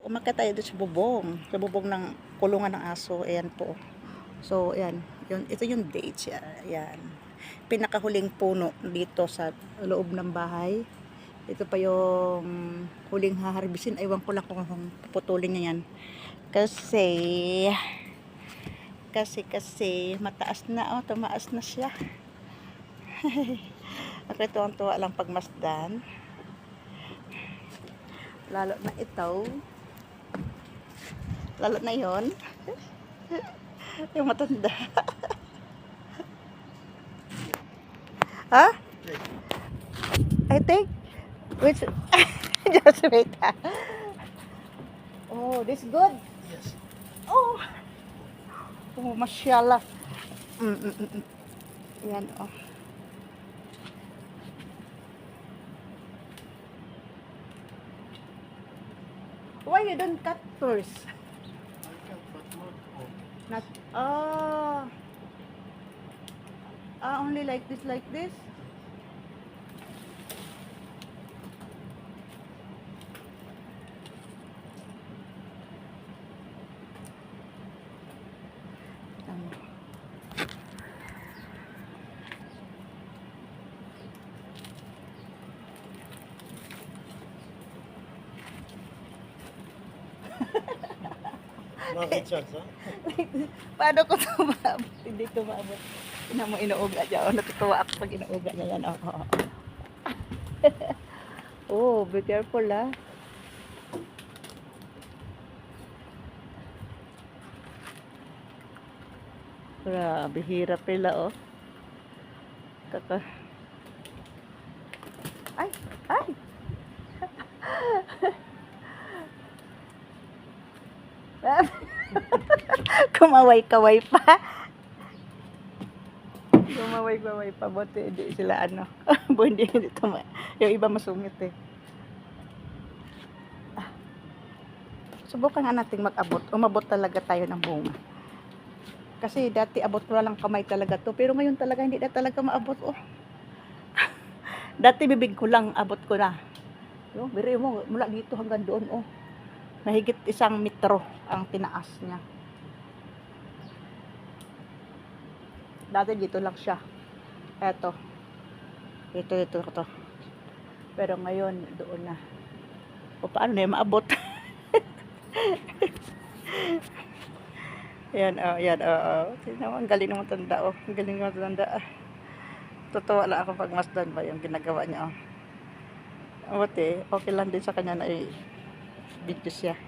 umakyat tayo doon sa bubong ng kulungan ng aso. Ayan po. So, ayan. Ito yung dates. Ayan. Pinakahuling puno dito sa loob ng bahay. Ito pa yung huling haharbisin. Aywan ko lang kung puputulin niya yan. Kasi mataas na. Oh, tumaas na siya. Nakituwang-tuwa lang pagmasdan. Lalo na ito. Lalo na yon. Yung matanda. Ha? I think which just wait. Oh, this good? Yes. Oh. Oh, mashallah. Yan, oh. Why you don't cut first? I can put not all. Not, only like this? Bakit chance, ha? Paano ko ito maabot? Hindi ko maabot. Ina mo, inuuga niya. Oh, natutuwa ako pag inuuga niya yan. Oh. Oh, be careful, ah. Grabe, hirap pala, oh. Ay! Kumaway-kaway pa. Kumaway-kaway pa. Buti hindi sila Buti hindi tuma. Yung iba masungit eh. Subukan nga nating mag-abot. Umabot talaga tayo ng bunga. Kasi dati abot ko lang kamay talaga to. Pero ngayon talaga hindi na talaga maabot. Oh. Dati bibig ko lang abot ko na. Yo, biro mo mula dito hanggang doon. Oh. Mahigit 1 metro ang tinaas niya. Dati dito lang siya. Eto. Ito. Pero ngayon, doon na. O paano na yung maabot? Yan. Ang galing ng matanda. Oh. Ang galing ng matanda. Totoo lang ako pag masdan ba yung ginagawa niya. Oh. Buti, okay lang din sa kanya na i-video siya.